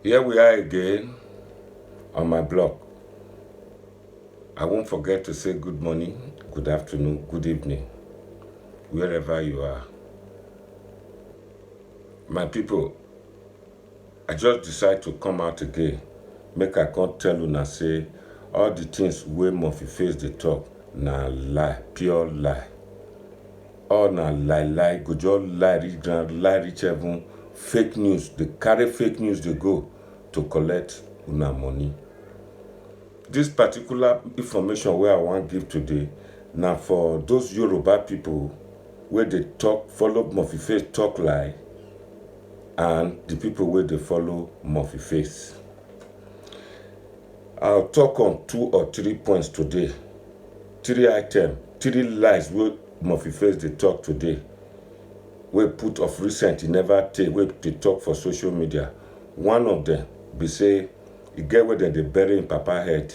Here we are again on my blog. I won't forget to say good morning, good afternoon, good evening, wherever you are. My people, I just decide to come out again. Make I come tell una say all the things wey Murphy Face dey talk na lie, pure lie. All na lie, go just lie reach ground, lie reach heaven. Fake news, dey carry fake news dey go to collect una money. This particular information wey I wan give today na for those Yoruba people wey dey talk, follow Murphy Face talk lie, and the people wey dey follow Murphy Face. I'll talk on 2 or 3 points today. 3 items, 3 lies wey Murphy Face dey talk today. Wey put of recent, e never take, wey dey talk for social media. One of them be say e get where dem dey bury im papa head.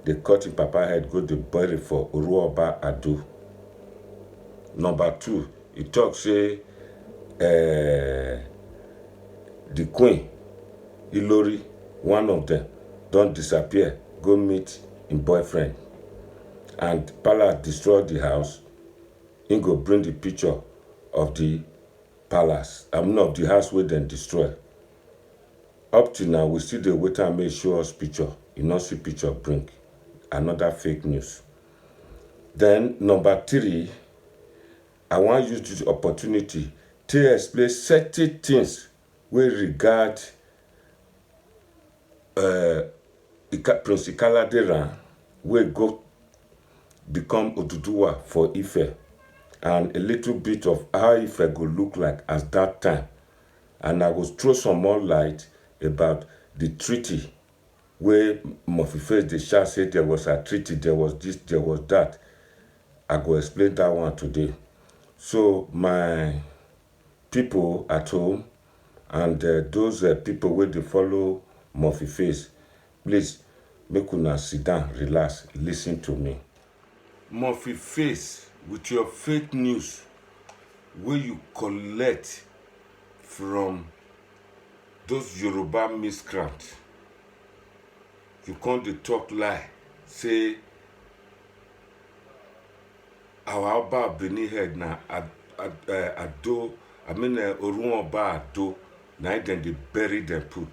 Dey cut im papa head go dey bury for Oruoba Ado. Number 2, e talk say the queen Ilori, one of them, don disappear go meet im boyfriend, and palace destroy the house. Im go bring the picture of the palace, of the house wey dem destroy. Up till now, we still dey wait am make e show us picture. E no see picture bring. Another fake news. Then number 3, I wan use this opportunity to explain certain things wey regard Prince Ikaladeran wey go become Oduduwa for Ife, and a little bit of how Ife go look like as that time. And I go throw some more light about the treaty wey Murphy Face dey shout say there was a treaty, there was this, there was that. I go explain that one today. So my people at home and those people wey dey follow Murphy Face, please make una sit down, relax, listen to me. Murphy Face, with your fake news wey you collect from those Yoruba miscreants, you come dey talk lie say our Oba of Benin head na Ado, Oruoba Ado, na dem dey bury dem put.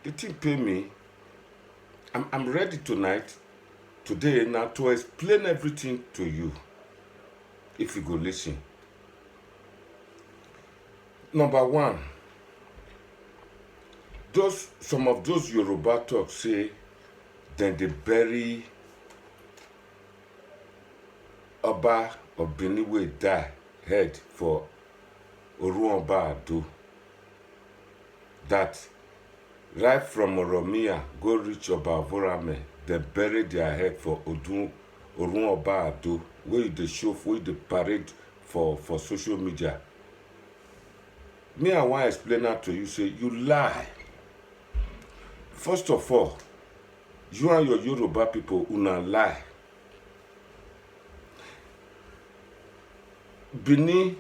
The thing pain me. I'm ready today now to explain everything to you, if you go listen. Number 1, some of those Yoruba talk say dem dey bury Oba of Benin wey die head for Oruoba Ado. That right from Oromia go reach Oba Avorame, dem bury their head for Oruoba Ado, wey dey show, wey dey parade for social media. Me, I wan explain am to you say you lie. First of all, you and your Yoruba people, una lie. Benin,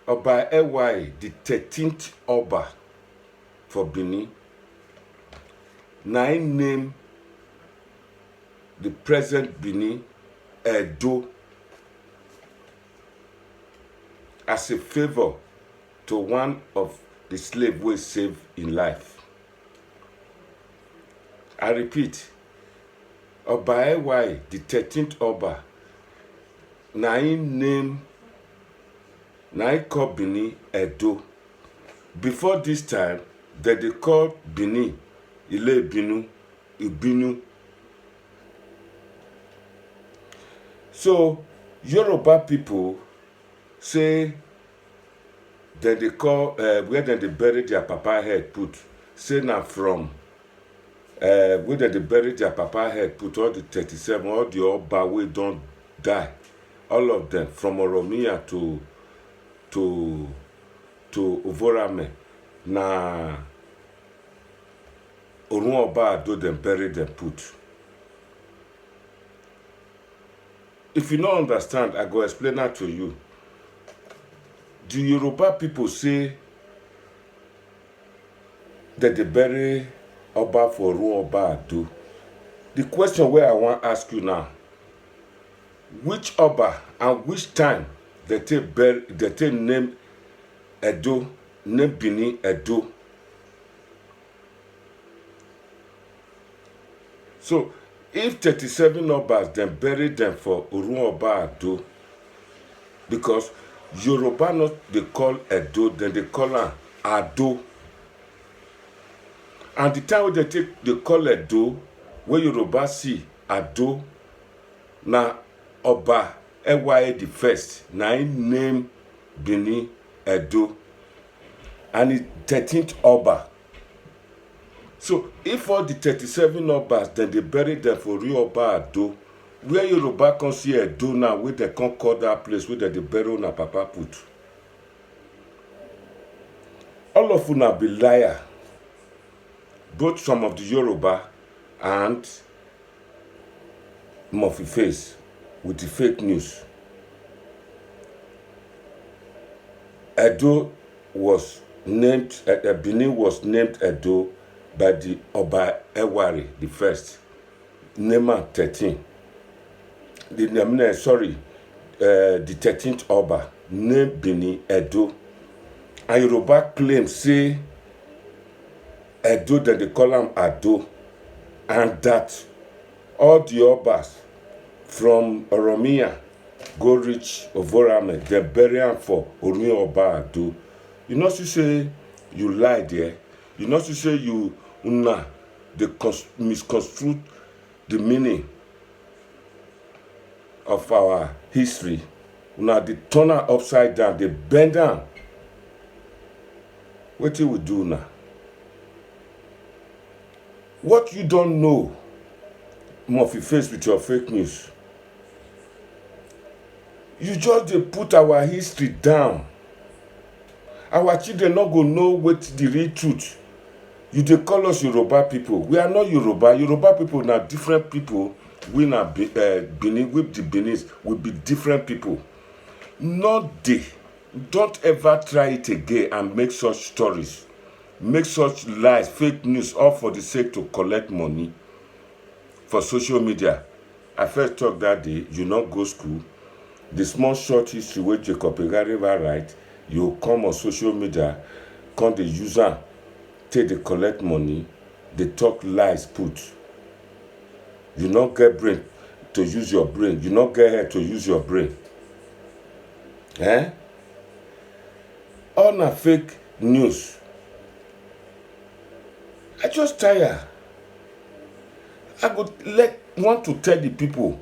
Oba Ey, the 13th Oba for Benin, na im name the present Benin Edo as a favor to one of the slave wey save in life. I repeat, Oba Ey, the 13th Oba, na im call Benin Edo. Before this time, dem dey call Benin Ile Ibinu, Ibinu. So Yoruba people say dem dey call where dem dey bury their papa head put, say na from where dem dey bury their papa head put, all the 37, all the Oba wey don die, all of them from Oromia to Ovorame, na Oruoba Ado dem bury dem put. If you no understand, I go explain that to you. The Yoruba people say that they bury Oba for Oba Ado. The question where I want to ask you now, which Oba and which time that they name Edo, name Bini Edo? So if 37 Obas then bury them for Oba Ado, because Yoruba not they call Edo, then they call am Ado. And the time they call Edo, where Yoruba see Ado, na Oba Ewaye the first, na him name Bini Edo, and the 13th Oba. So if all the 37 Obas then they bury them for Oba Ado, where Yoruba can see Edo now, where they can call that place where they bury na Papa put. All of una be liar. Both some of the Yoruba and Murphy Face with the fake news. Edo was named, Benin was named Edo by the Oba Ewari the first, Nema 13. The 13th Oba named Benin Edo. And Yoruba claim say Edo, that they call him Ado, and that all the Obas from Oromia go reach Ovorame, they bury him for Oba Ado. You know, you say you lie there. You know, you say you they misconstrue the meaning of our history. Now they turn her upside down, they bend down. What do we do now? What you don't know, Murphy Face with your fake news. You just dey put our history down. Our children not go know what the real truth. You dey call us Yoruba people. We are not Yoruba. Yoruba people na different people. We na Benin, with the Benin will be different people. Not they. Don't ever try it again and make such stories. Make such lies, fake news, all for the sake to collect money for social media. I first talk that day, you not go school. The small short history where Jacob Igariva write, you come on social media, come the user, take the collect money, they talk lies put. You not get brain to use your brain. You not get head to use your brain. All na fake news. I just tired. I would want to tell the people,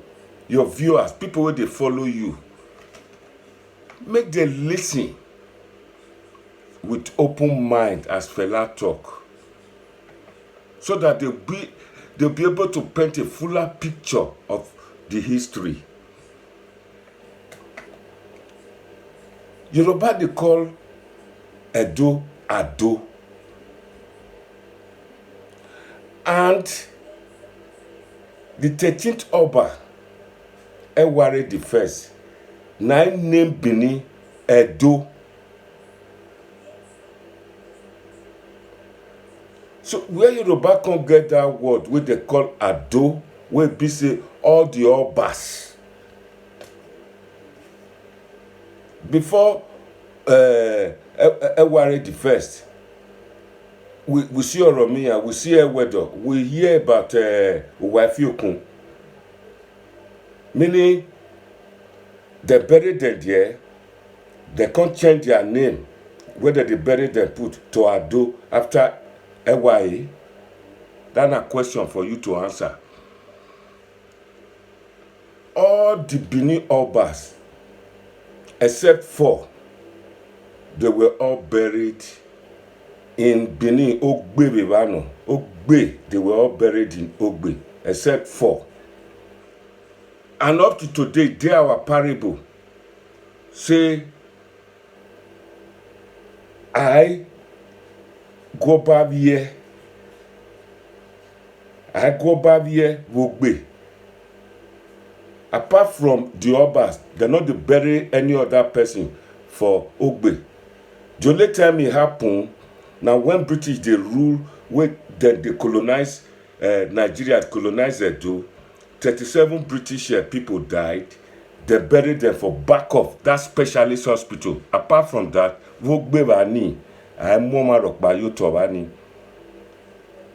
your viewers, people where they follow you, make them listen with open mind as Fela talk, so that they'll be able to paint a fuller picture of the history. Yoruba they call Edo Ado. And the 13th Oba, Ewari the first, name Bini Edo. So where Yoruba can get that word, where they call Ado, where be say all the Obas. Before Ewari the first, we see Oromia, we see Ewedo, we hear about Uwafiokun. Meaning, they buried them there, they can't change their name, whether they buried them put to Ado after Ewaye. That's a question for you to answer. All the Benin Obas, except 4, they were all buried in Benin, Ogbe Bivano. Ogbe, they were all buried in Ogbe, except 4. And up to today, they are our parable. Say, I go back here. I go back here, Ogbe. Apart from the Obas, they're not to bury any other person for Ogbe. The only time it happened, Now when British they rule, when they colonize Nigeria, colonize Edo, 37 British people died. They buried them for back of that specialist hospital. Apart from that, Vogbevani,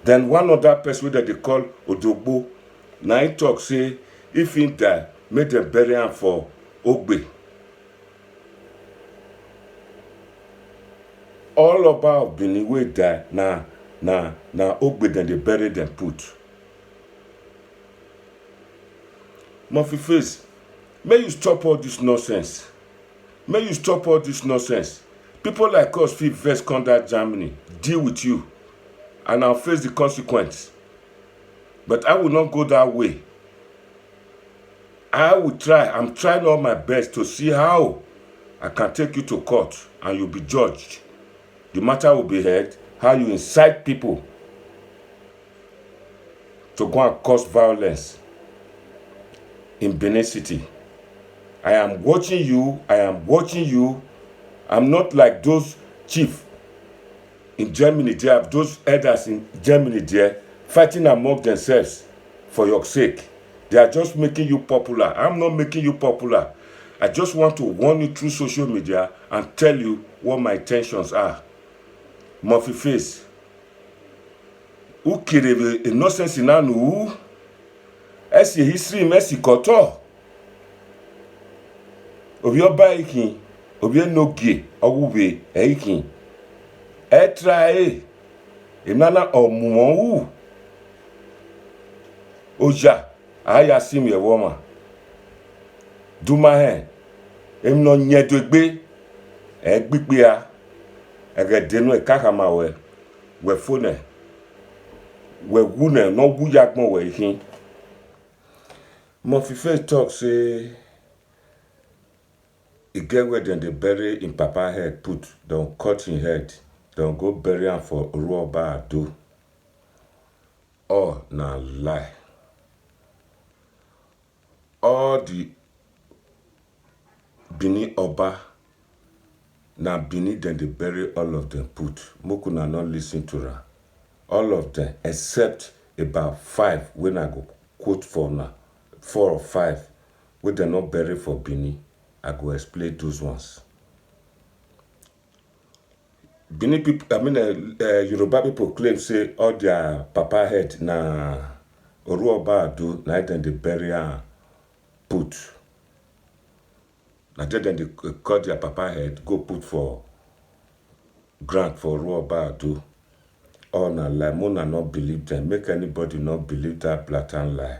then one other person that they call Odogbo, now he talk say, if he die, make them bury him for Ogbe. All about Benin wey die, na Ogbe then they bury them put. Murphy Face, may you stop all this nonsense. May you stop all this nonsense. People like us feel vex come that Germany, deal with you, and I'll face the consequence. But I will not go that way. I will try. I'm trying all my best to see how I can take you to court and you'll be judged. The matter will be heard, how you incite people to go and cause violence in Benin City. I am watching you. I'm not like those chiefs in Germany there, those elders in Germany there, fighting among themselves for your sake. They are just making you popular. I'm not making you popular. I just want to warn you through social media and tell you what my intentions are. Murphy Face. Who killed innocence in Anu? Esi history Messi koto. Obio baikin, obio nogie, ogube, eikin. Etrae. Imana omumu. Oja, aya sim ye woman. Duma hen. Emno nyedwegbe. Egbigbe a. Egedenu ekakama we phone. We wune no wuyakmo we hin. Murphy Face talk say e get where then they bury in papa head put, don't cut him head, don't go bury him for Uruoba Ado. Oh, na lie. All the Bini Oba, na Bini then they bury all of them put. Mokuna not listen to her. All of them, except about 5 when I go quote for now. 4 or 5 wey dem not bury for Benin. I go explain those ones. Benin people, Yoruba people claim say all their papa head na Oruoba Ado, na then they bury and put. Na then they cut their papa head, go put for grant for Oruoba Ado. All na lie, Mona not believe them. Make anybody not believe that blatant lie.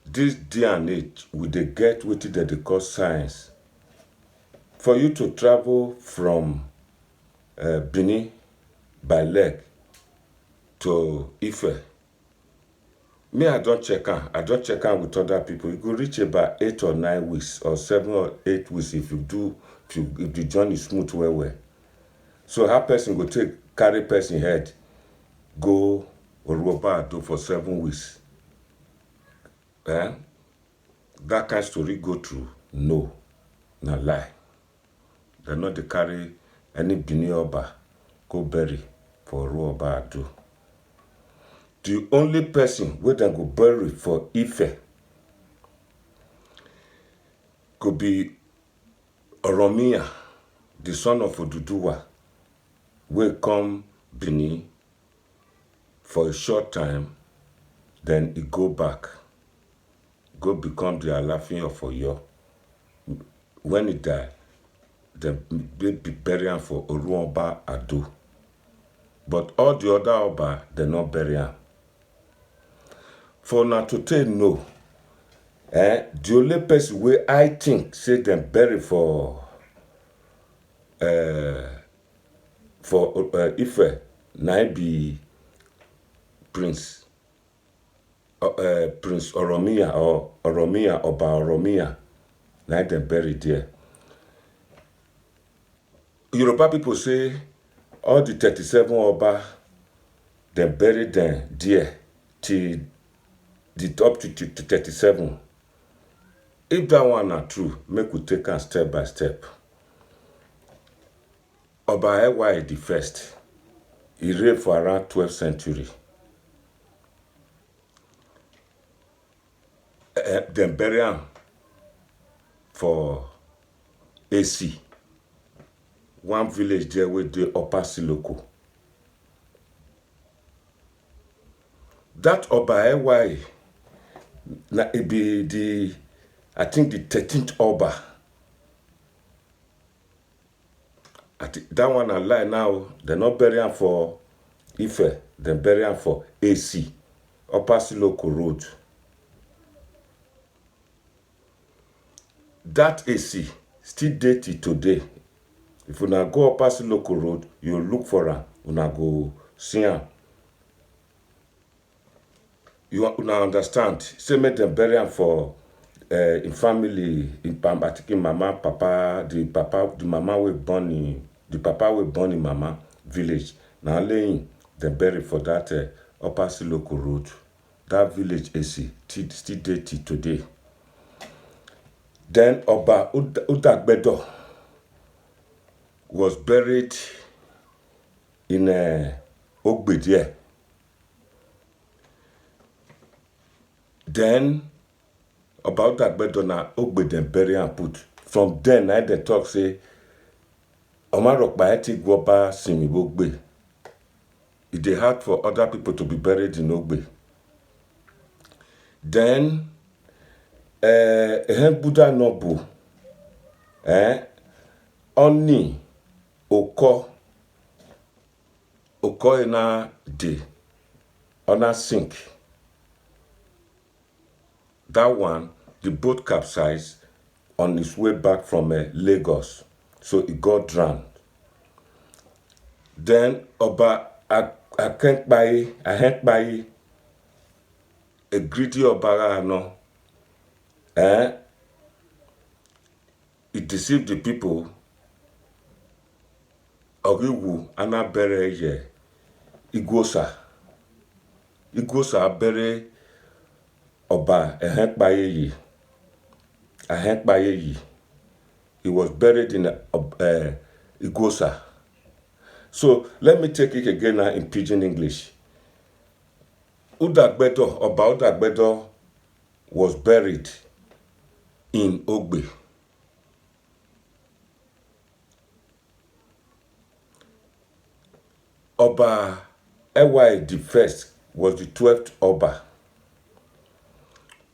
This day and age, we dey get wetin dem dey call science. For you to travel from Benin by leg to Ife, me I don't check am with other people. You go reach about 8 or 9 weeks or 7 or 8 weeks if the journey smooth well. So how person go take carry person head go Oruoba Ado for 7 weeks? That kind of story go through? No, na lie. They not dey carry any Bini Oba go bury for Oruoba Ado. The only person wey dem go bury for Ife could be Oromia, the son of Oduduwa, wey come Benin for a short time, then he go back. Go become the Alafin of Oyo. When he die, they be bury him for Oruoba Ado. But all the other Oba, they not bury him. For now to tell no, the only person where I think say them bury for Ife, na be Prince Oromia or Oba Oromia, na them buried there. Yoruba people say all the 37 Oba, they buried them there till up to 37. If that one are true, make we take am step by step. Oba Ewa the first. He reigned for around 12th century. Then bury him for AC. One village there with the Upper Siloko. That Oba Ewa, it be the, I think the 13th Oba. That one I lie now, they're not burying for Ife, they're burying for AC, Upper Siloko Road. That AC still dated today. If you now go Upper Siloko Road, you look for her, you now go see her. You now understand? Say make them bury am for in family, I think in mama, papa, the mama we born in the papa we born in mama village. Now laying the bury for that Upper Siloko Road. That village AC still dated today. Then Oba Udagbedo was buried in Ogbedie. Then about that better na Ogbeden bury and put. From then I they talk say Omarok Baeti Gwoba Simi Ogbe. It dey hard for other people to be buried in Ogbe. Then Buddha Nobu Oni Oko ina de Ona sink. That one, the boat capsized on its way back from Lagos. So it got drowned. Then Oba Ahenkpai, a greedy Oba no, it deceived the people. Oriwu anabere ye Igwosa bere Oba Ahenkpai yi. He was buried in Igwosa. So let me take it again now in pidgin English. Oba Udagbedo was buried in Ogbe. Oba Ewa the first was the 12th Oba.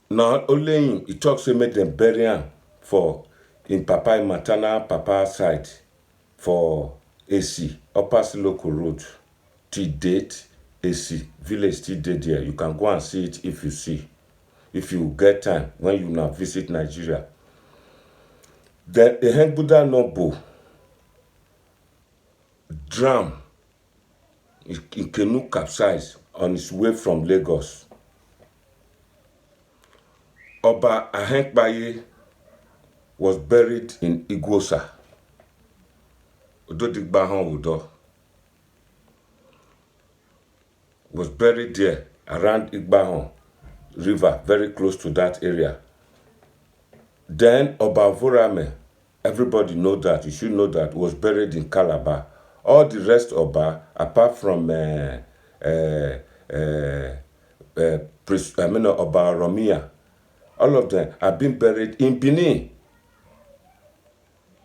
Now only him, he talks to make them bury him for in maternal papa side for AC, Upper Siloko Road. Till date, AC, village still dead there. You can go and see it if you see. If you get time, when you now visit Nigeria. Then a Buddha Nobu drowned in canoe capsized on his way from Lagos. Oba Ahenkpai was buried in Igwosa. Ododigbahan Udo was buried there around Igbahan River, very close to that area. Then Oba Vorame, everybody know that, you should know that, was buried in Calabar. All the rest Oba, apart from Oba Romia, all of them have been buried in Benin.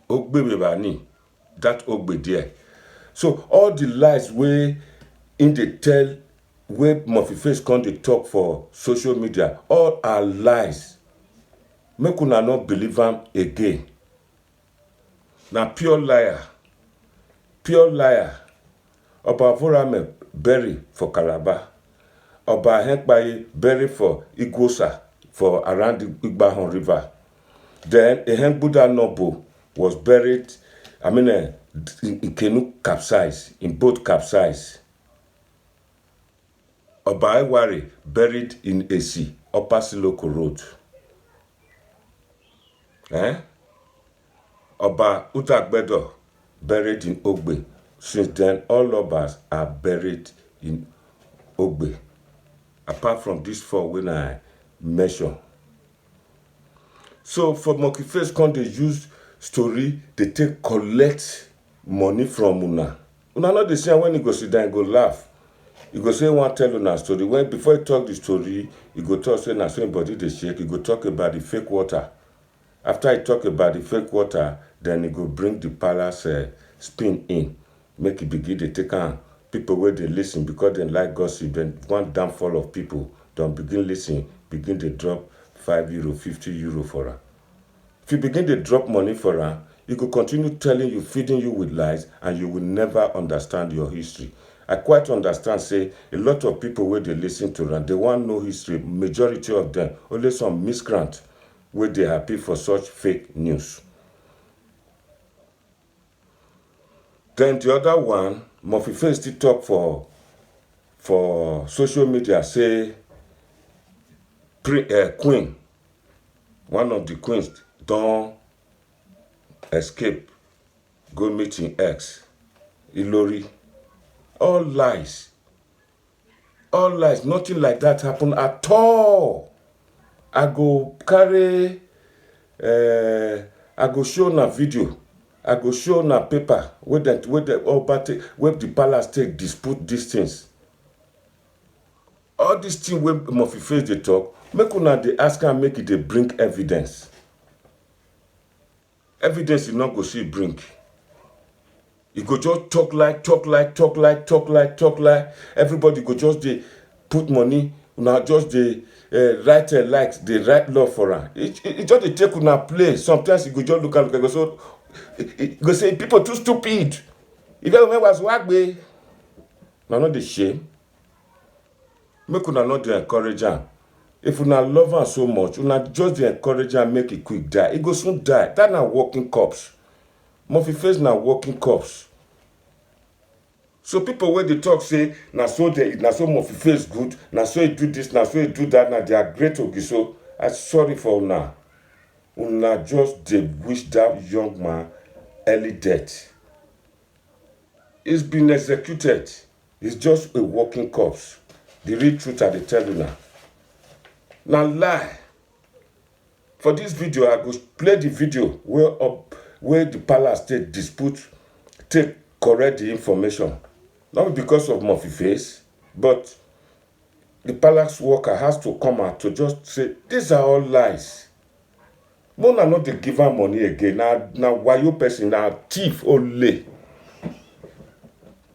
Ogbe Bebani, that Ogbe there. So all the lies wey in the tell, wey Murphy Face come dey talk for social media, all are lies. Make una not believe am again. Na pure liar. Oba Vorame bury for Calabar. Oba Ahenkpai bury for Igwosa, for around the Igbahan River. Then Ehen Buddha Nobu was buried, in canoe capsized, in boat capsized. Oba Ewari buried in AC, Upper Siloko Road. Oba Udagbedo buried in Ogbe. Since then, all Obas are buried in Ogbe. Apart from these four when I mention. So for Monkey Face, they use story, they take collect money from una. Una no dey see am when he go sit down, he go laugh. He go say, wan tell una story. When before he talk the story, he go talk say na so him body dey shake. He go talk about the fake water. After he talk about the fake water, then he go bring the palace spin in. Make e begin dey take am. People wey dey lis ten because dem like gossip, dem one downfall of people don begin lis ten, begin dey drop €5, €50 for am. If you begin dey drop money for am, he go continue telling you, feeding you with lies, and you will never understand your history. I quite understand say a lot of people wey dey lis ten to am, they wan know history. Majority of them, only some miscreant wey dey happy for such fake news. Then the other one, Murphy Face still talk for social media say Queen, one of the queens, don escape go meet im ex, Ilori. All lies. All lies. Nothing like that happen at all. I go carry, I go show na video. I go show na paper wey the palace take dispute these things. All these things wey Murphy Face dey talk, make una dey ask am make e dey bring evidence. Evidence e no go see bring. E go just talk like. Everybody go just dey put money. Una just dey write likes, dey write love for am. E just dey take una play. Sometimes e go just look am go say people too stupid. If everyone was wagbe, una no dey shame. Make una no dey encourage am. If una love am so much, una just dey encourage am make e quick die. E go soon die. That na walking corpse. Murphy Face na walking corpse. So people wey dey talk say na so Murphy Face good, na so he do this, na so he do that, na they are great ogiso. I'm sorry for una. Una just dey wish that young man early death. He's been executed. He's just a walking corpse. The real truth I dey tell una. Na lie. For this video, I go play the video where the palace take dispute, take correct the information. Not because of Murphy Face, but the palace worker has to come out to just say, these are all lies. Mona not dey give am money again. Na wayo person, na thief only.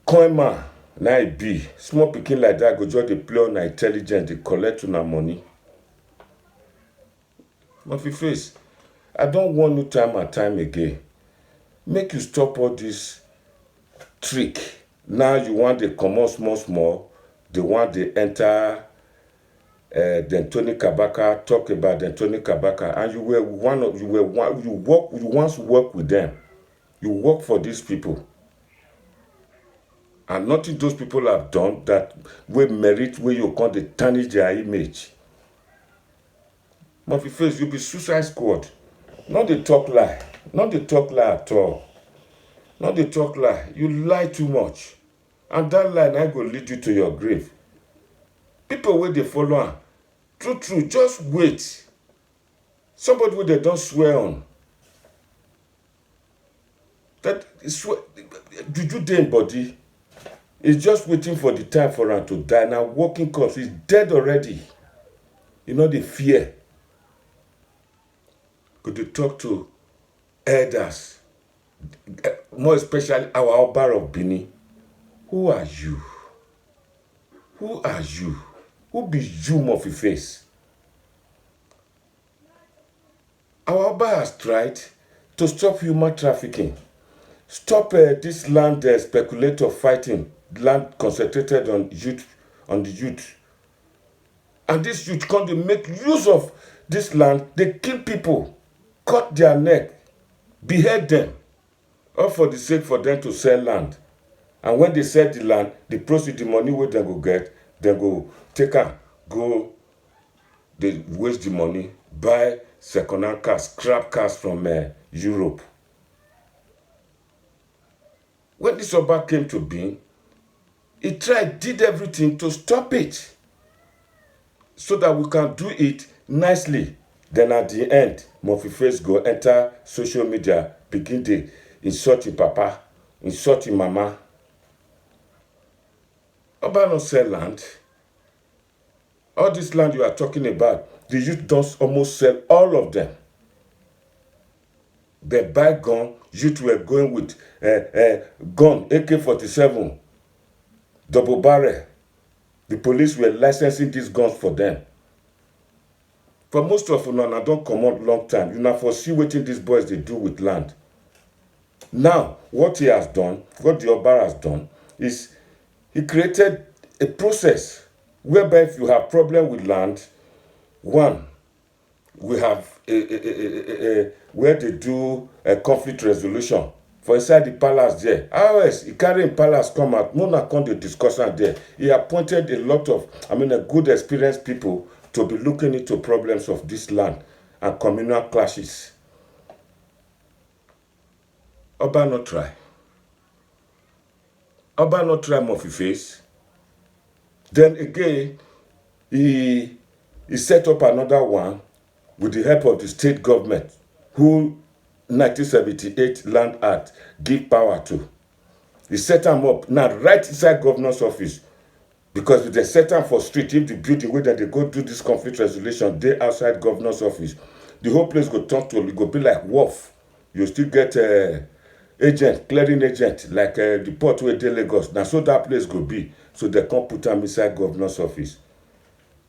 Coin man, na e be. Small pikin like that go just dey play on intelligence, dey collect una money. Murphy Face, I don't want you time and time again. Make you stop all this trick. Now you want dey comot small. They want dey enter Tony Kabaka, talk about Tony Kabaka, and you once work with them. You work for these people. And nothing those people have done that will merit where you can't tarnish their image. Murphy Face, you be suicide squad. Not the talk lie. Not the talk lie at all. Not the talk lie. You lie too much. And that lie now go lead you to your grave. People wey dey follow am, true, just wait. Somebody wey they don't swear on. That juju dey im body. He's just waiting for the time for him to die. Now walking corpse, he's dead already. You know the fear. Could you talk to elders, more especially our Oba of Benin? Who are you? Who are you? Who be you, Murphy Face? Our Oba has tried to stop human trafficking. Stop this land speculator fighting, land concentrated on the youth. And this youth come to make use of this land. They kill people, cut their neck, behead them, all for the sake for them to sell land. And when they sell the land, the proceeds, the money wey dem go get, dem go take am, go, they waste the money, buy second-hand cars, scrap cars from Europe. When this Oba came to being, he did everything to stop it, so that we can do it nicely. Then at the end, Murphy Face go enter social media, begin to insult him papa. insult him mama. Oba no sell land. All this land you are talking about, the youth don't almost sell all of them. They buy gun, youth were going with gun, AK-47, double barrel. The police were licensing these guns for them. For most of una, I don't come out long time. You now foresee what these boys they do with land. Now, what he has done, what the Oba has done, is he created a process whereby if you have problem with land, one, we have where they do a conflict resolution for inside the palace there. How else he carry him palace come out? Mona come dey discuss am there. He appointed a lot of, a good experienced people to be looking into problems of this land and communal clashes. Oba no try. Oba no try Murphy face. Then again, he set up another one with the help of the state government, who 1978 Land Act give power to. He set them up now right inside governor's office, because if they set them for street, if the building where they go do this conflict resolution, they outside governor's office, the whole place go turn to, it go be like wharf. You still get agent, clearing agent, like the port where they Lagos. Now so that place go be. So they can't put them inside governor's office.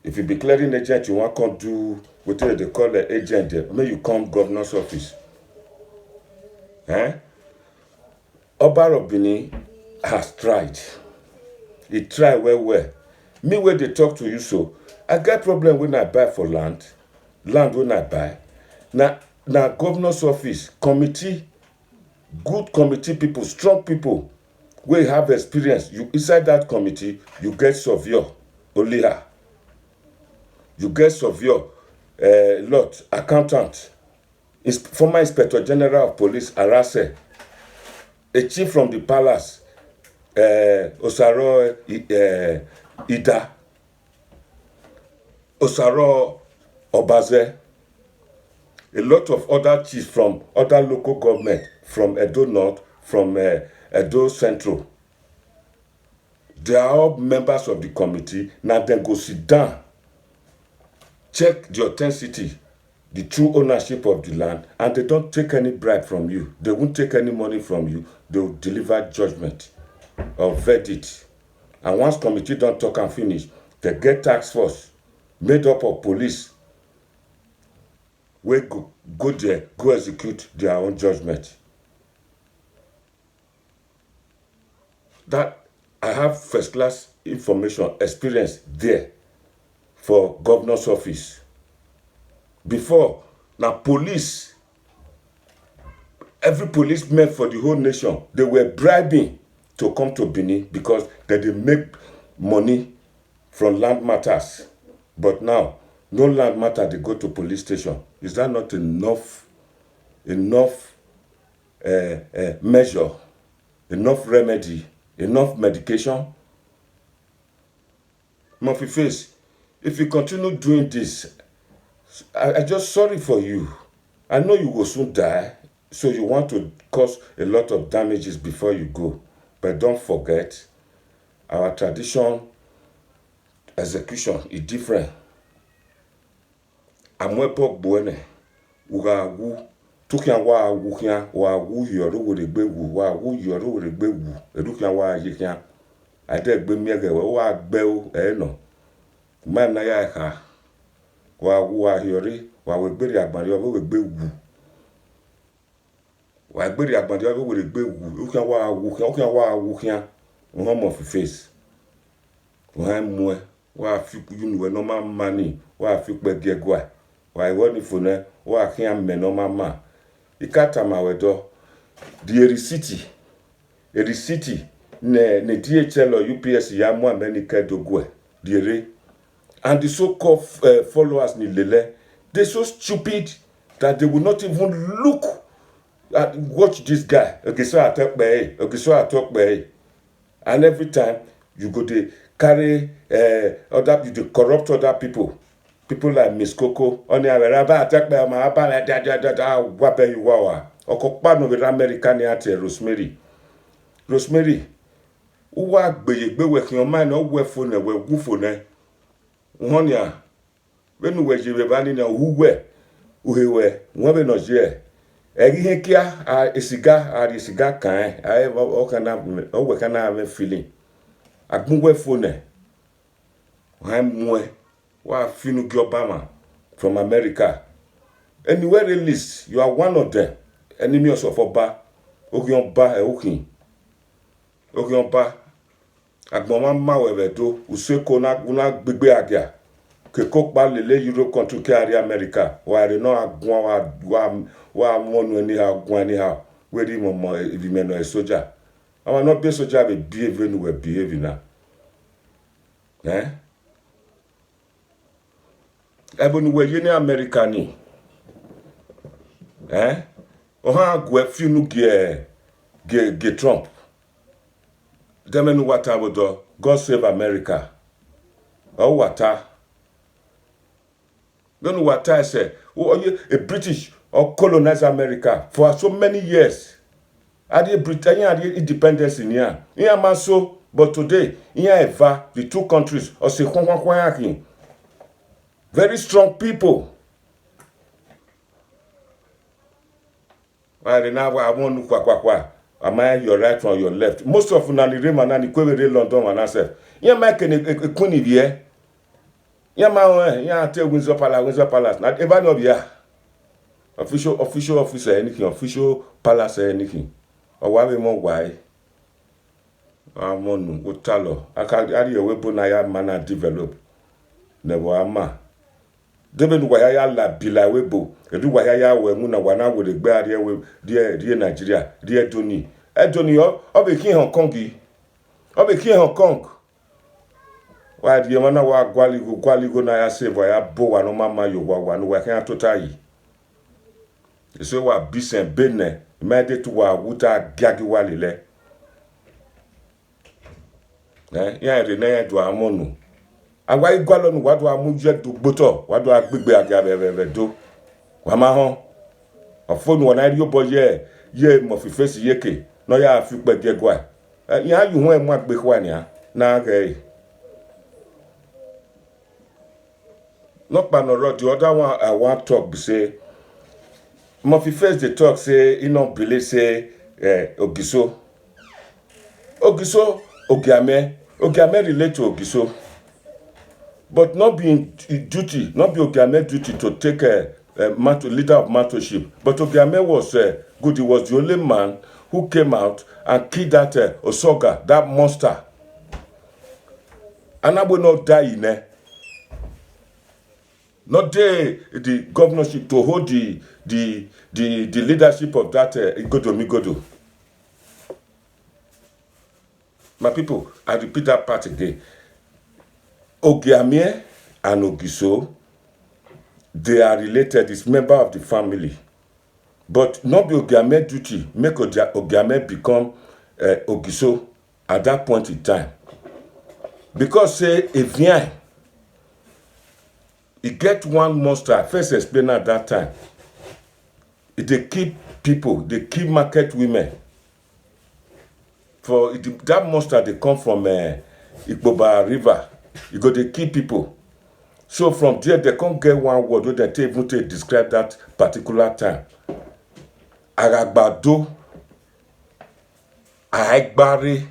If you be clearing agent, you want to do what they call the agent there. May you come governor's office. Oba of Benin has tried. He tried well. Me where they talk to you so, I get problem when I buy for land when I buy. Now governor's office, committee, good committee people, strong people, where you have experience. You inside that committee, you get surveyor, Oliha. You get surveyor, lot, accountant, former inspector general of police, Arase, a chief from the palace, Osaro Ida, Osaro Obaze, a lot of other chiefs from other local government, from Edo North, from Edo Central. They are all members of the committee. Now then go sit down, check the authenticity, the true ownership of the land, and they don't take any bribe from you. They won't take any money from you. They will deliver judgment or verdict. And once committee don't talk and finish, they get task force made up of police, wey go there, go execute their own judgment. That I have first class information, experience there for governor's office. Before, now police, every policeman for the whole nation, they were bribing to come to Benin because they make money from land matters. But now, no land matter, they go to police station. Is that not enough measure, enough remedy, enough medication? Murphy Face, if you continue doing this, I just sorry for you. I know you will soon die, so you want to cause a lot of damages before you go. But don't forget, our tradition, execution is different. Amwepo buene, uga wu, tukian wa wukian, wa wu yoru woregbe wu, wa wu yoru woregbe wu, edukian wa yikian, adegbe miege wa gbe o no. Man na ya ha, wa wu wa yori, wa wegberi agbari owo wegbe wu. Wa wegberi agbari owo woregbe wu, ukian wa wukian, Murphy Face. Wa mwe, wa fi yunu normal money, wa fi pege gwa. Wa woni fune wa kian me normal ma. Ikata mawedo the receipt ne DHL or UPS ya mo America dogwe the and the so-called followers ni lele, they're so stupid that they will not even look at watch this guy. Okay, so I talk by and every time you go to carry you corrupt other people like Miss Coco on the attack by my wape you wawa okokpa no with American ate Rosemary Rosemary, uwa gbeyegbe wekin oma na we phone we gu phone. Uhonia. Wenu we jibe bani na uwe. Uhewe, nwabe no je. Egi hekia esiga kan. O kana have feeling. Agbunwe phone. Wa finu Obama from America. Anywhere release, you are one of them. Enemy of Oba. Ogionba Okin. Ogionba. Agboma mawewe do. Useko na gbegbe agia. Kekokba lele Euro country ke ari America. Wa re no agwa wa monu ni agwa ni ha. We di mo ibimeno e soldier. Awa no be soldier be behave no we behave na. Ebonu we yeni America ni. Oha gwe finu ge Trump. Demenu wata bodo. God save America. O wata. Don't what I say. A British or colonize America for so many years. Adi Britannia adi independence in here. Here maso, but today here ever the two countries or say very strong people. I now I want kwa. Am I your right or your left? Most of nani rema nani kwere London and answer. Here make a queen here. Yeah, tell Windsor Palace. Not ever know ya. Official officer anything, official palace anything. Or why we more why? Amonu utalo. I can't add your weapon I manner develop. Never ama. Deben waya la bila webo. Edu waya we muna wana with the bear dear Nigeria, dear Tony. Tony, be king Hong Kongi. Be king Hong Kong. Why the mana wa gwaligo na ya save ya bo wa no mama yo wa no wa kan totai. So wa bisen benne mede to wa wuta giagi walile. Ya re na ya do amonu. Agwa igwalo nu wa do amuje do gboto, wa do agbegbe aga bebe do. Wa ma hon. Ofonu wona ri obo ye mo fi face yeke. No ya fi pege gwa. Ya yu ho e mo agbe kwa ni na ge. Not panoro, the other one I want talk say Murphy first they talk say you know believe say Ogiso Ogiame relate to Ogiso, but not being duty, not be Ogiame duty to take leader of mentorship, but Ogiame was good. He was the only man who came out and killed that Osoga, that monster, and I will not die in there. Not the governorship to hold the leadership of that Migodo. My people, I repeat that part again. Ogiamie and Ogiso, they are related, it's member of the family. But not be Ogiame duty, make Ogiame become Ogiso at that point in time. Because say, Evian, he get one monster. I first explained at that time. They keep people, they keep market women. For that monster, they come from Igboba River. You go, they keep people. So from there, they can't get one word where they even to describe that particular time. Aragbado, Aigbari.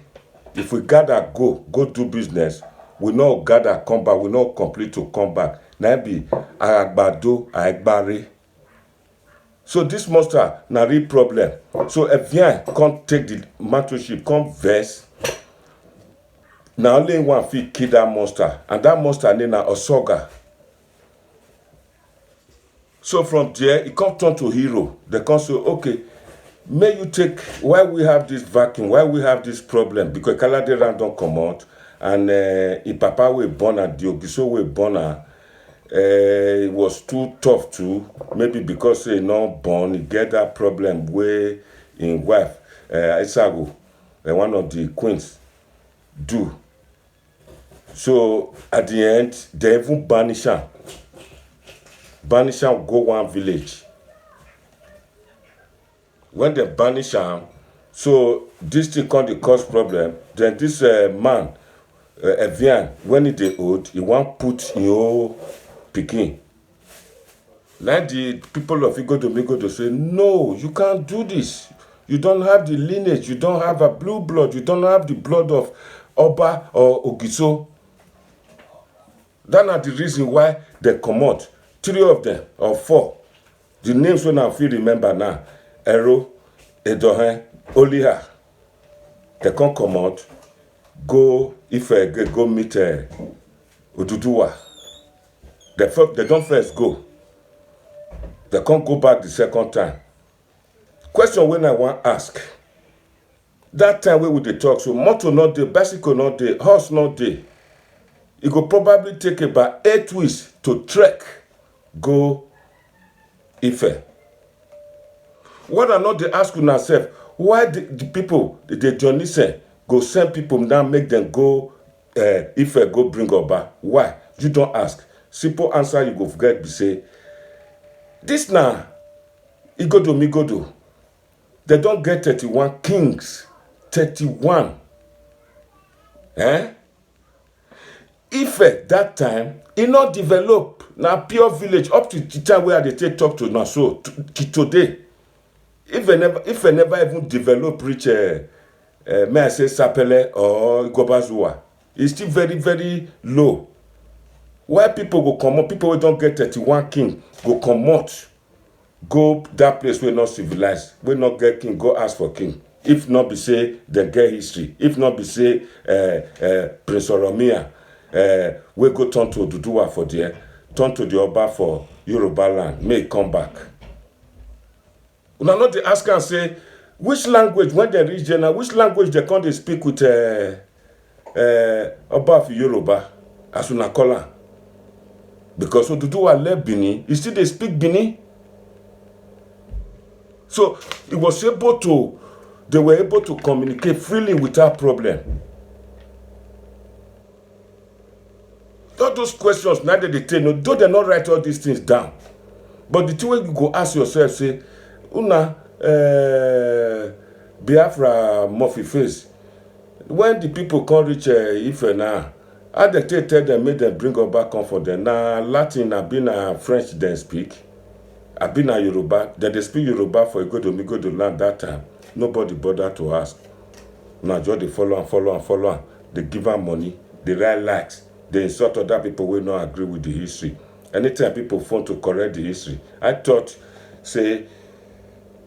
If we gather, go do business. We not gather, come back. We not complete to come back. Now be Aragbado, Aigbari. So this monster na real problem. So Evian can't take the mentorship, can't verse. Now only one fit kill that monster, and that monster name na Osoga. So from there, it can't turn to hero. They can't say, okay, may you take why we have this vacuum, why we have this problem, because Kaladeran don't come out, and Papa we born and Diogiso we born her. It was too tough too, maybe because he not born, he get that problem where in wife, Isago, one of the queens, do. So at the end, they even banish him. Banish him, go one village. When they banish him, So this thing can't cause problem. Then this man, Evian, when he dey old, he want put in old pikin. Like the people of Igodomigodo say, no, you can't do this. You don't have the lineage. You don't have a blue blood. You don't have the blood of Oba or Ogiso. That's the reason why they come out. 3 of them, or 4. The names when I feel remember now. Ero, Edohen, Oliha. They can't come out. Go, if go meet Oduduwa. They don't first go. They can't go back the second time. Question when I want ask. That time we would they talk, so motor not there, bicycle not there, horse not there. It could probably take about 8 weeks to trek, go Ife. What are not they ask yourself? Why the people, the journalists go send people now make them go Ife, go bring Oba? Why? You don't ask. Simple answer you go forget be say, this now, Igodo. They don't get 31 kings. 31. Ife that time, it not develop. Now pure village up to the time where they take talk to now so to today. If I never even develop reach may I say Sapele or Gobazua, it's still very, very low. Why people go come out, people who don't get 31 king go come out, go that place where not civilized, where not get king, go ask for king. If not be say, they get history. If not be say, Prince Oromia, we go turn to Oduduwa for there, turn to the Oba for Yoruba land, may come back. Una not they ask and say, which language, when they reach there now, which language they can't speak with Oba for Yoruba, as una call am? Because Oduduwa left Benin, he still they speak Benin. So they were able to communicate freely without problem. All those questions, now that they tell you, though they not write all these things down. But the two way you go ask yourself, say, Una, Biafra Murphy face, when the people can't reach Ife now, how they tell them, make them bring us back comfort them. Now, Latin, I've been French, then speak. I've been Yoruba, then they speak Yoruba for Igodomigodo land that time. Nobody bothered to ask. Now, just they follow. They give them money, they write likes, they insult other people who don't agree with the history. Anytime people phone to correct the history, I thought, say,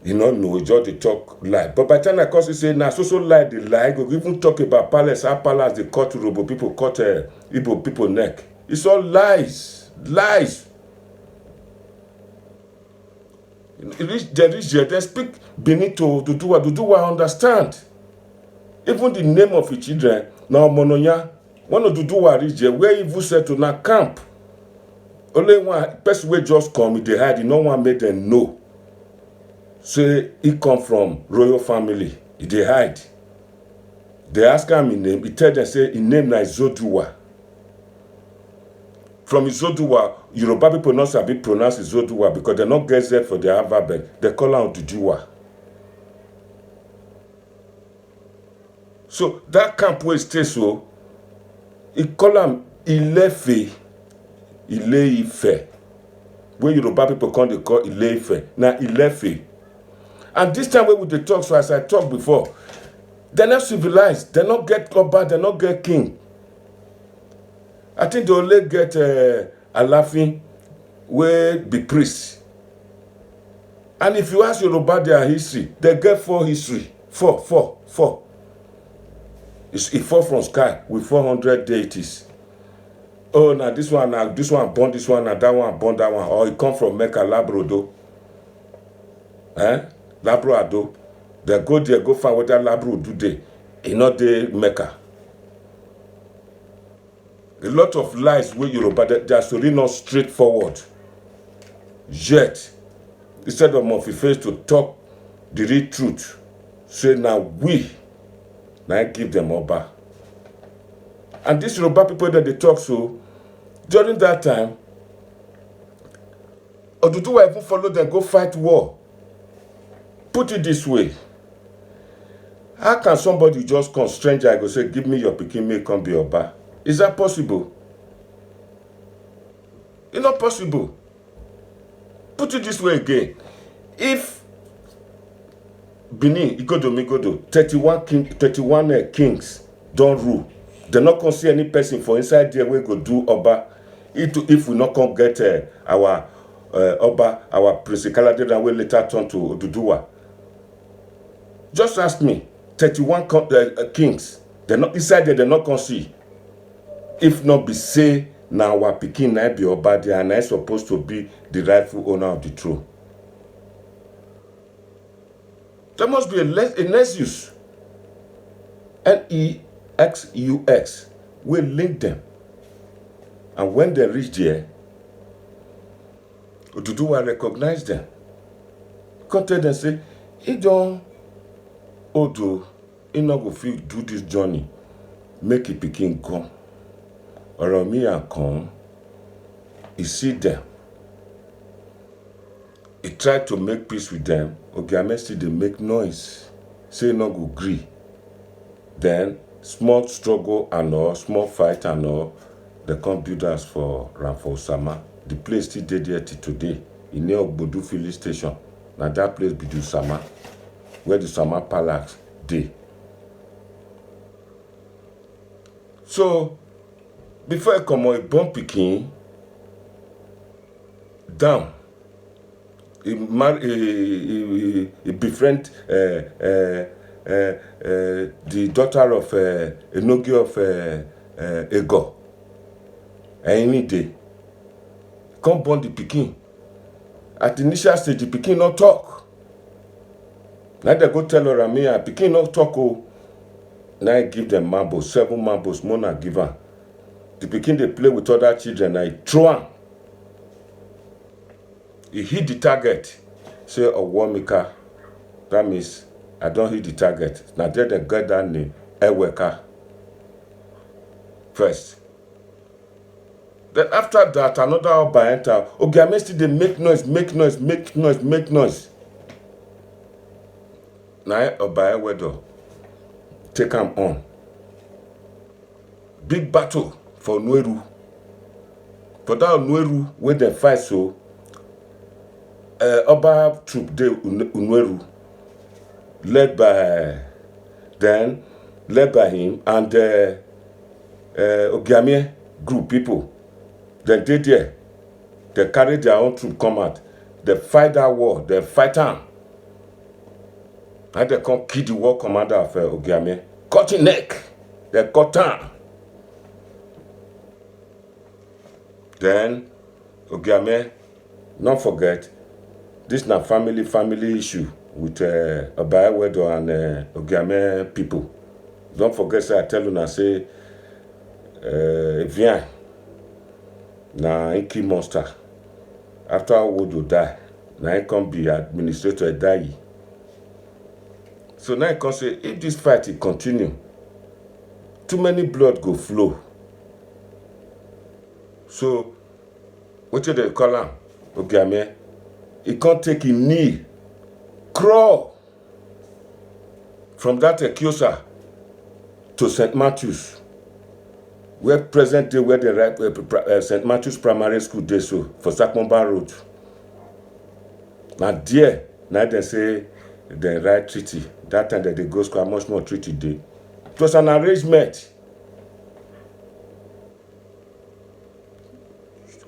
you know, just they talk lie. But by the time I cause you say, now so lie, they lie, go even talk about palace, how palace they cut Robo people, cut Igbo people neck. It's all lies. They reach here, they speak Benin to Oduduwa understand. Even the name of his children, now Mononya, one of Oduduwa reach here, where he said to now camp. Only one person will just come, they hide, no one made them know. Say he come from royal family, they hide. They ask him his name, he tell them, say his name is Zoduwa. From Izoduwa, Yoruba people not sabi pronounce Izoduwa because they not get Z for their alphabet. They call out Oduduwa. So that camp where stay so, he call him Ile-Ife. Where Yoruba people come, they call Ile-Ife. Now Ile-Ife. And this time when we they talk, so as I talked before, they're not civilized. They not get Oba, they not get king. I think they only get Alafin where be priests. And if you ask Yoruba their history, they get 4 history. 4. It fall from sky with 400 deities. Oh, now this one born this one, now that one born that one. Or it come from Mecca, Labrodo. Labroado. They go there, go find what that Labro do there. It's not the Mecca. A lot of lies with Yoruba, they are really not straightforward. Yet, instead of Murphy face to talk the real truth, say now I give them Oba. And these Yoruba people that they talk so, during that time, Oduduwa even follow them go fight war. Put it this way, How can somebody just come, stranger, go say, give me your pikin, make come be Oba? Is that possible? It's not possible. Put it this way again. If Benin, Igodo, 31 kings don't rule, they not going to see any person for inside there we go do Oba. If we not come get our Oba, our Prince Kaladera, will later turn to Oduduwa. Just ask me, 31 kings, they're not inside there, they're not going to see. If not be say, now our pikin na be Oba there, and I supposed to be the rightful owner of the throne. There must be a nexus. Nexus will link them. And when they reach there, Oduduwa recognize them. Come tell them, say, he don't Odo, he not go fit do this journey. Make it pikin come. Oromia come. He see them. He tried to make peace with them. Ogiame still they make noise. Say no go gree. Then small struggle and all, small fight and all, they come build us for Ramfo Sama. The place still dead there till today. In near Ogbodu filling station. Now that place be the Sama. Where the Sama Palace dey. So before I come on, a born pikin down. He befriend the daughter of Enogi of Ego. Any day. Come born the pikin. At the initial stage, the pikin not talk. Now they go tell Oramia, pikin not talk. Oh. Now I give them marbles, 7 marbles, Mona give her. The pikin they play with other children, I throw am. He hit the target. Say Owomika. That means I don't hit the target. Now there they get that name, Eweka. First. Then after that, another Oba enter. Ogiame still they make noise. Now Oba Ewedo take him on. Big battle for Nweru. For that Nweru, where they fight so, Oba troop de Nweru, led by him and Ogiame group people. Then they there, they carry their own troop come out. They fight that war, they fight him. And they come kill the war commander of Ogiame. Cut his neck. They cut him. Then Ogiame, not forget, this na family issue with Oba Ewedo and Ogiame people. Don't forget, say I tell you now, say Evian na Inky monster. After Owodo die, now he come be administrator die. So now he can say, if this fight will continue, too many blood go flow. So, what do they call him? Ogiame, he can't take his knee, crawl from that Ekiosa to St. Matthew's, where present day where the St. Matthew's Primary School dey so for Sakmomba Road. Now there, now they say they write treaty. That time that they go school, much more treaty day. It was an arrangement.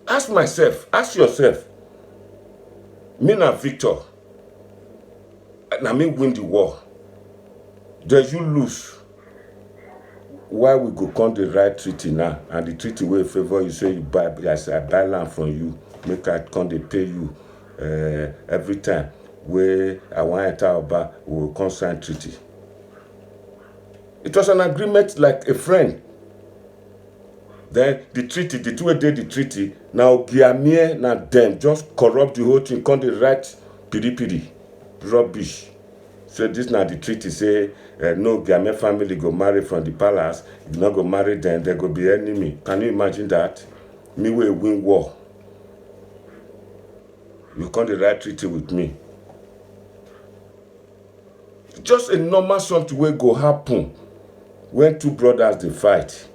Ask yourself, me na Victor, na me win the war. Then you lose. Why we go come the right treaty now? And the treaty will favor you, say you buy, as I buy land from you, make I come they pay you every time. Where I want enter Oba, we will come sign treaty. It was an agreement like a friend. Then the treaty, the 2 day the treaty, now Ogiame na them just corrupt the whole thing, come the right piri rubbish. So this now the treaty say no Ogiame family go marry from the palace. If not go marry them, they go be enemy. Can you imagine that? Me will win war. You come the right treaty with me. just a normal something wey go happen when two brothers dey fight.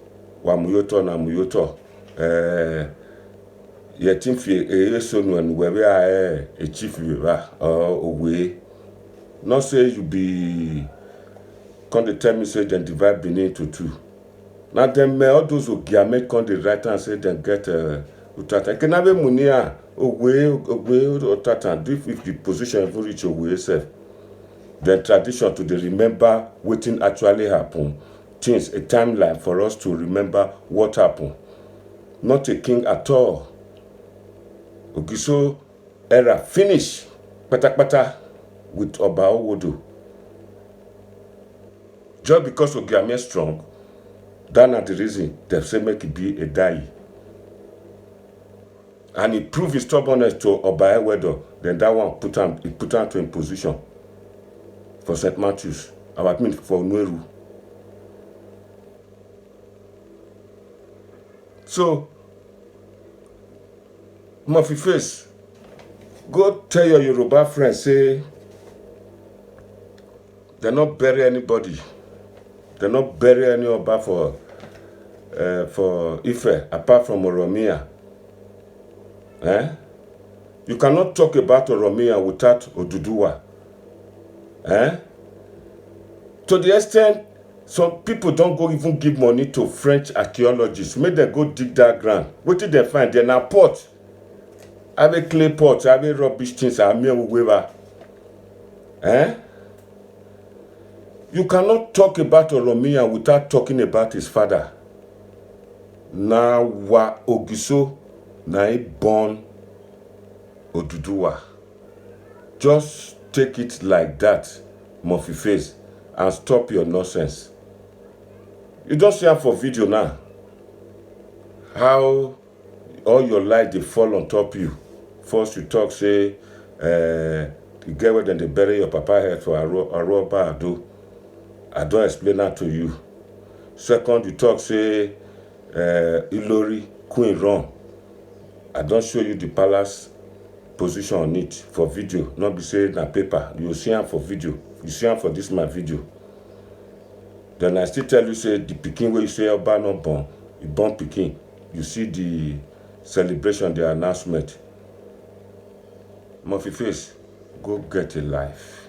Wamuyoto na Muyoto. Yetim fi sonu and webe a chief river or away. Not say you be come to tell me say then divide Benin to two. Now them all those who make come the right and say then get utata. Can have munia away utata if the position even reach away self. The tradition to the remember what actually happened. Things a timeline for us to remember what happened. Not a king at all. Ogiso era finish pata with Oba Owodo. Just because Ogiame is strong, that's not the reason they say make it be a die. And he proved his stubbornness to Oba Ewedo, then that one put him to in position for St. Matthews. I mean for Nweru. So Murphy-Face, go tell your Yoruba friends, say, they not bury anybody. They not bury any Oba for Ife, apart from Oromia. You cannot talk about Oromia without Oduduwa. To the extent, some people don't go even give money to French archaeologists. Make them go dig that ground. What did they find? They're not pot. Have a clay pot, have a rubbish things, have a waiver. You cannot talk about Oromia without talking about his father. Na wa Ogiso na he born Oduduwa. Just take it like that, Murphy-Face, and stop your nonsense. You don't see her for video now. How all your life they fall on top you. First you talk, say, you get where then they bury your papa head for Aroba Ado. I don't explain that to you. Second, you talk, say, Ilori, Queen Ron. I don't show you the palace position on it for video. Not be saying na paper. You see her for video. You see her for this my video. Then I still tell you, say, the Peking where you say Oba not born, you born Peking. You see the celebration, the announcement. Murphy-Face, go get a life.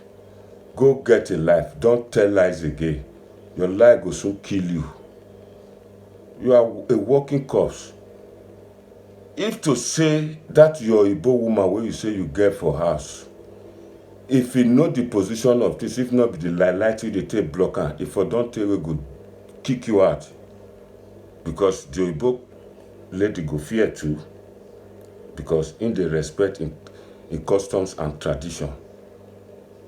Go get a life. Don't tell lies again. Your life will soon kill you. You are a walking corpse. If to say that you're a Igbo woman where you say you get for house, if you know the position of this, if not be the light you they take blocker, if I don't tell you good, kick you out. Because the Igbo lady go fear too. Because in the respect in customs and tradition.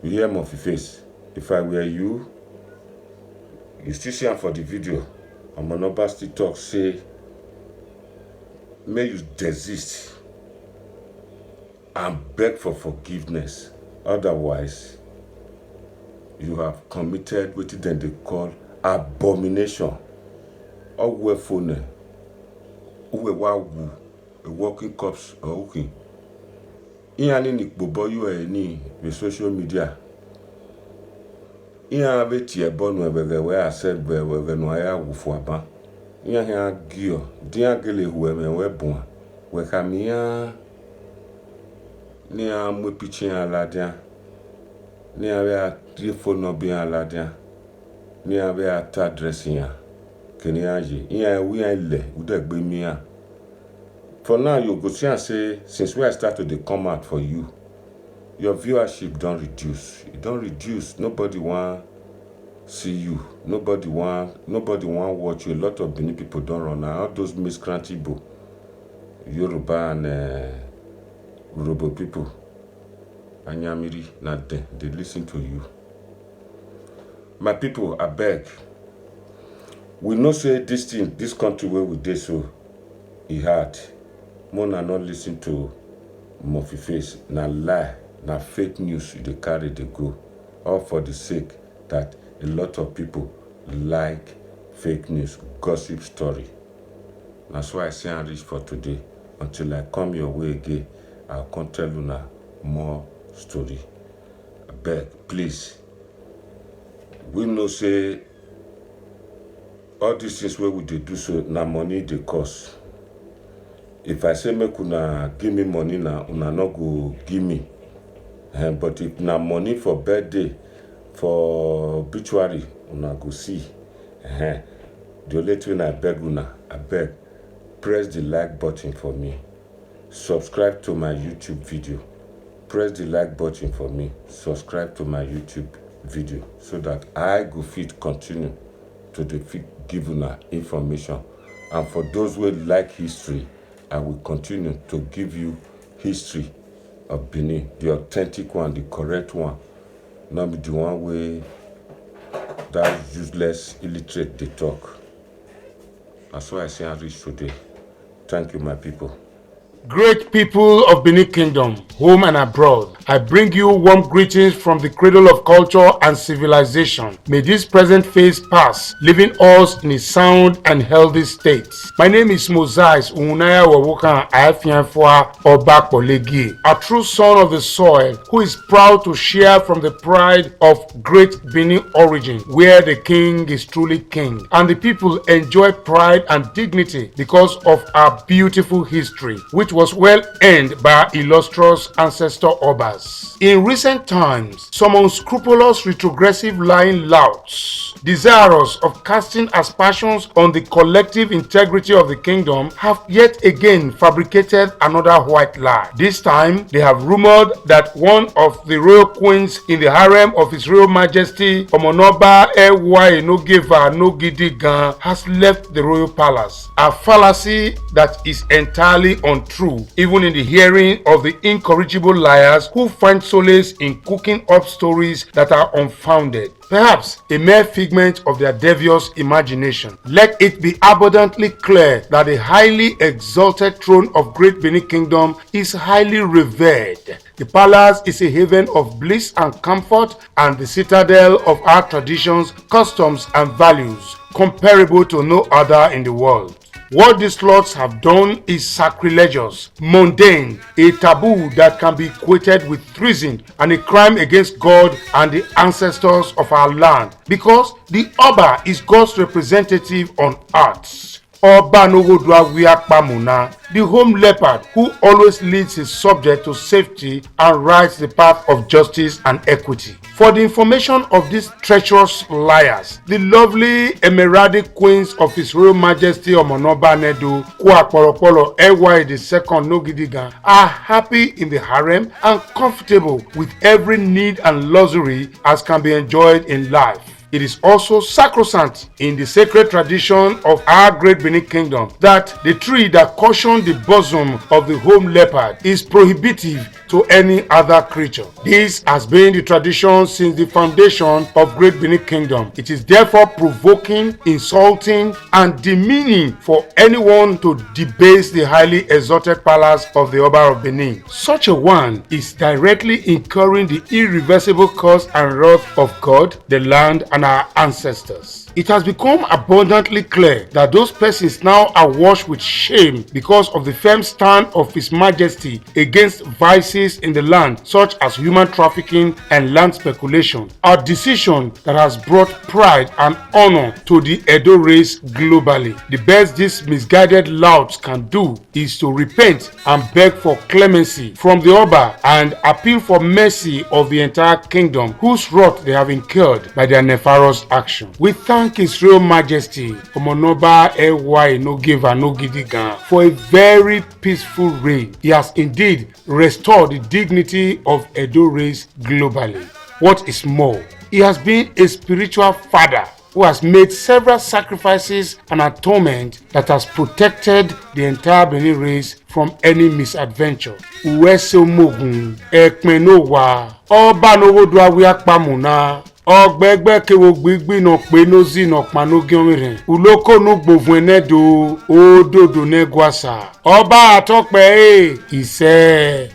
You hear Murphy-Face. If I were you still see her for the video. I'm on Oba still talk, say, may you desist and beg for forgiveness. Otherwise, you have committed what then they call abomination. Or phone, a walking corpse or okay. Iyan ni gbobo you any with social media. Iyan be tie bonu ebege we accept be we no aya wufu aba. Iyan ha gio, dia gele huwe me we bon. We kamia ni a mwe pitchin aladia. Ni a we a telephone no bi aladia. Ni a we a addressing ya. Keni aji. Iyan we a le udegbe mi a. For now, you go see and say, since when I started to come out for you, your viewership don't reduce. It don't reduce. Nobody want see you. Nobody want watch you. A lot of Benin people don't run now. All those miscreant Igbo, Yoruba and Urobo people, Anyamiri, not them. They listen to you. My people, I beg. We know say this thing, this country where we did so, it hard. Mona not listen to Murphy-Face, na lie, na fake news they carry they go. All for the sake that a lot of people like fake news, gossip story. That's why I say I reach for today. Until I come your way again, I'll come tell you now more story. I beg, please, we know say all these things wey we dey do so na money dey cost. If I say make una give me money na una no go give me. But if na money for birthday, for obituary, una go see. The only thing I beg una, I beg, press the like button for me. Subscribe to my YouTube video. Press the like button for me. Subscribe to my YouTube video so that I go fit continue to give una information. And for those who like history, I will continue to give you history of Benin, the authentic one, the correct one, not be the one where that useless illiterate they talk. That's why I say I reach today. Thank you, my people. Great people of Benin Kingdom, home and abroad, I bring you warm greetings from the cradle of culture and civilization. May this present phase pass, leaving us in a sound and healthy state. My name is Moses Unaya Wawokan Ayafianfwa Obakpolegi, a true son of the soil who is proud to share from the pride of great Benin origin, where the king is truly king, and the people enjoy pride and dignity because of our beautiful history, which was well earned by our illustrious ancestor Obas. In recent times, some unscrupulous retrogressive lying louts, desirous of casting aspersions on the collective integrity of the kingdom, have yet again fabricated another white lie. This time, they have rumored that one of the royal queens in the harem of His Royal Majesty Omonoba Ewa Enogeva Nogidigan has left the royal palace. A fallacy that is entirely untrue, even in the hearing of the incorrigible liars who find solace in cooking up stories that are unfounded, perhaps a mere figment of their devious imagination. Let it be abundantly clear that the highly exalted throne of Great Benin Kingdom is highly revered. The palace is a haven of bliss and comfort, and the citadel of our traditions, customs, and values, comparable to no other in the world. What these lords have done is sacrilegious, mundane, a taboo that can be equated with treason and a crime against God and the ancestors of our land, because the Oba is God's representative on earth. Oba Nogodwa Wiakpamuna, the home leopard who always leads his subject to safety and rides the path of justice and equity. For the information of these treacherous liars, the lovely emeradic queens of His Royal Majesty Omonoba Nedu Kuakporopolo Ewa II Nogidigan are happy in the harem and comfortable with every need and luxury as can be enjoyed in life. It is also sacrosanct in the sacred tradition of our great Benin Kingdom that the tree that cautioned the bosom of the home leopard is prohibitive to any other creature. This has been the tradition since the foundation of Great Benin Kingdom. It is therefore provoking, insulting, and demeaning for anyone to debase the highly exalted palace of the Oba of Benin. Such a one is directly incurring the irreversible curse and wrath of God, the land, and our ancestors. It has become abundantly clear that those persons now are washed with shame because of the firm stand of His Majesty against vices in the land, such as human trafficking and land speculation, a decision that has brought pride and honor to the Edo race globally. The best these misguided louts can do is to repent and beg for clemency from the Oba and appeal for mercy of the entire kingdom, whose wrath they have incurred by their nefarious action. We thank His Royal Majesty Omonoba Ewa Enogeva Nogidigan for a very peaceful reign. He has indeed restored the dignity of Edo race globally. What is more, he has been a spiritual father who has made several sacrifices and atonement that has protected the entire Benin race from any misadventure. Uwese Mogun Ekmenowa Oba Nogodwa Wiakpamuna Ọgbẹgbẹ kewo gbigbi na pe nozi na panogirin uloko nu gbovun enedo ododo negwasa Ọba Atọpẹ ise.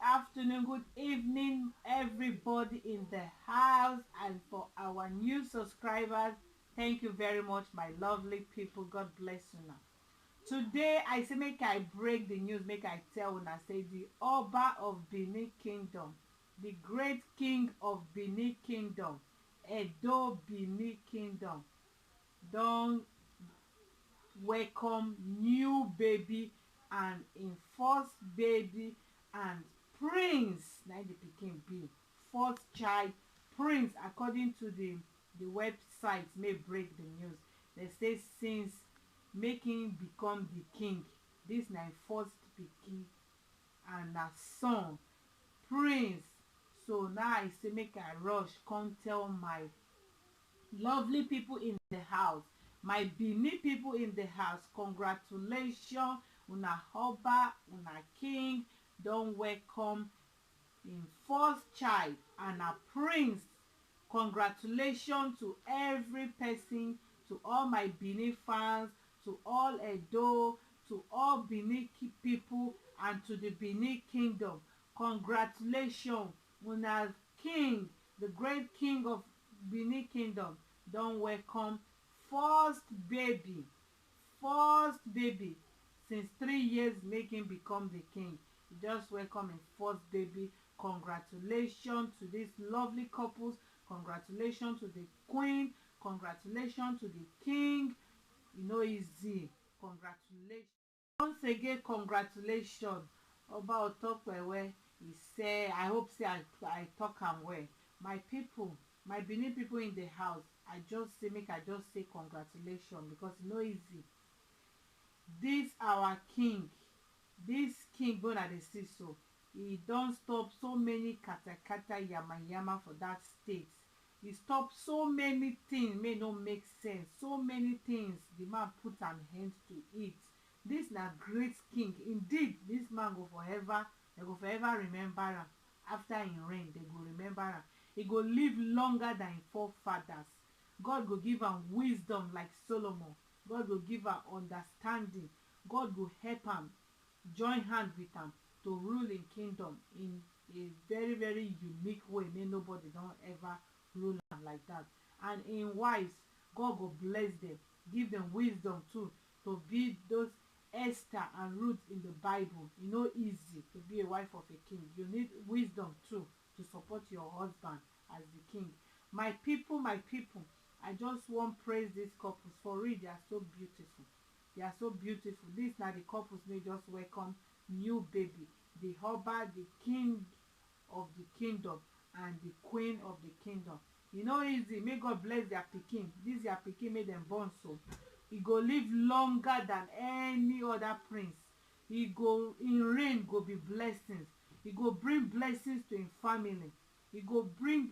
afternoon, good evening, everybody in the house, and for our new subscribers, thank you very much, my lovely people. God bless you now. Today, I say make I break the news, make I tell una say the Oba of Benin Kingdom, the great king of Benin Kingdom, Edo Benin Kingdom, don welcome new baby and im first baby and prince na the pikin be first child prince according to the website may break the news. They say since making become the king, this na im first pikin and na son prince. So now I say make I rush come tell my lovely people in the house, my Benin people in the house, congratulations, una Oba, una king don welcome im first child and a prince. Congratulations to every person, to all my Benin fans, to all Edo, to all Benin people, and to the Benin kingdom. Congratulations, una king, the great king of Benin kingdom don welcome first baby since 3 years make him become the king. He just welcome him first baby. Congratulations to these lovely couples, congratulations to the queen, congratulations to the king. E no easy. Congratulations once again. Congratulations Oba Otopewe. He say I hope say I talk am well. My people, my Benin people in the house, I just say make I just say congratulations because e no easy. This our king, this king wey una dey see so, e don stop so many katakata yamayama for that state. He stop so many things may no make sense, so many things the man put am hand to it. This na great king indeed. This man go forever, they go forever remember am. After im reign they go remember am. He go live longer than im forefathers. God go give am wisdom like Solomon. God go give am understanding. God go help am join hand with am to rule im kingdom in a very very unique way may nobody don ever rule am like that. And im wives, God go bless them, give them wisdom too to be those Esther and Ruth in the Bible. E no easy to be a wife of a king. You need wisdom too to support your husband as the king. My people, I just wan praise these couples. For real, they are so beautiful. They are so beautiful. These na the couples may just welcome new baby, the Oba, the king of the kingdom, and the queen of the kingdom. E no easy. May God bless their pikin. This their pikin make them born so e go live longer than any other prince. E go in reign go be blessings. E go bring blessings to im family. E go bring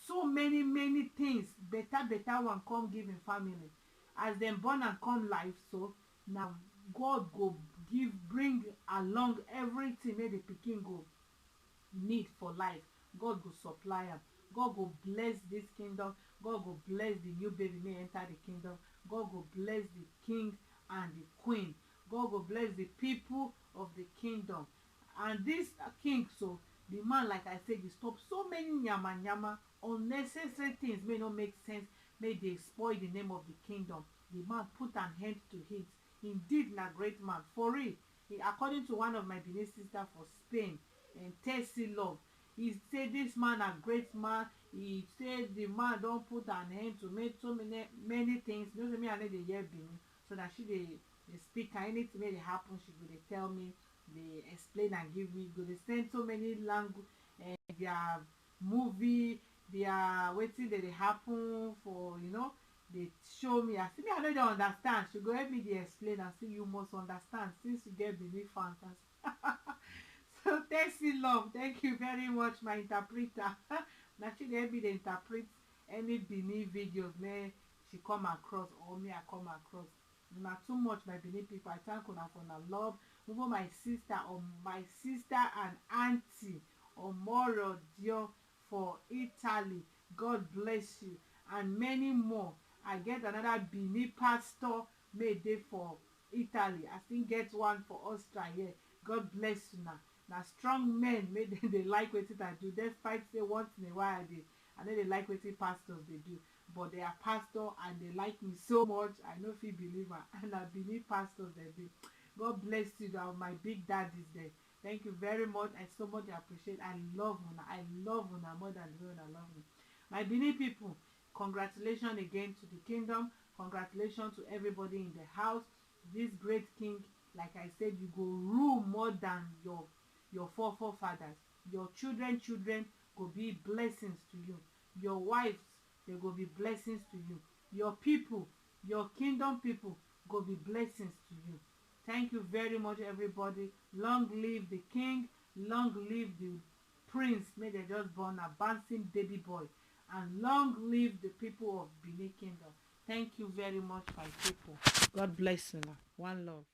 so many things, better one come give im family as dem born am come life. So na God go bring along everything wey the pikin go need for life. God go supply am. God go bless this kingdom. God go bless the new baby may enter the kingdom. God go bless the king and the queen. God go bless the people of the kingdom. And this king, so the man, like I said, he stop so many nyama unnecessary things may not make sense, may they spoil the name of the kingdom. The man put an end to it. Indeed na great man for real. According to one of my Benin sister for Spain, and Tessie Love, he say this man a great man. He say the man don put an end to make so many things. You know say me I no dey hear Benin, so na she dey speak, and anything wey dey happen she go dey tell me, dey explain and give me. Go dey send so many language, their movie, their wetin dey happen for, dey show me. I say me I no dey understand. She go help me dey explain and say you must understand since you get Benin fans. So Tessie Love, thank you very much, my interpreter. Na she dey help me dey interpret any Benin videos may she come across or me I come across. Una too much, my Benin people. I thank una for una love. Even my sister and auntie Omoro Dio for Italy, God bless you, and many more. I get another Benin pastor may dey for Italy. I still get one for Australia. God bless you now. na strong men make dem dey like wetin I do, despite say once in a while I no dey like wetin pastors dey do, but they are pastor and they like me so much I no fit believe am, and na Benin pastors dem be. God bless you, my big daddies there. Thank you very much. I so much appreciate. I love una more than the way una love me. My Benin people, congratulations again to the kingdom. Congratulations to everybody in the house. This great king, like I said, you go rule more than your forefathers. Your children go be blessings to you. Your wives, they go be blessings to you. Your people, your kingdom people, go be blessings to you. Thank you very much, everybody. Long live the king. Long live the prince. May they just born a bouncing baby boy. And long live the people of Benin Kingdom. Thank you very much, my people. God bless you. One love.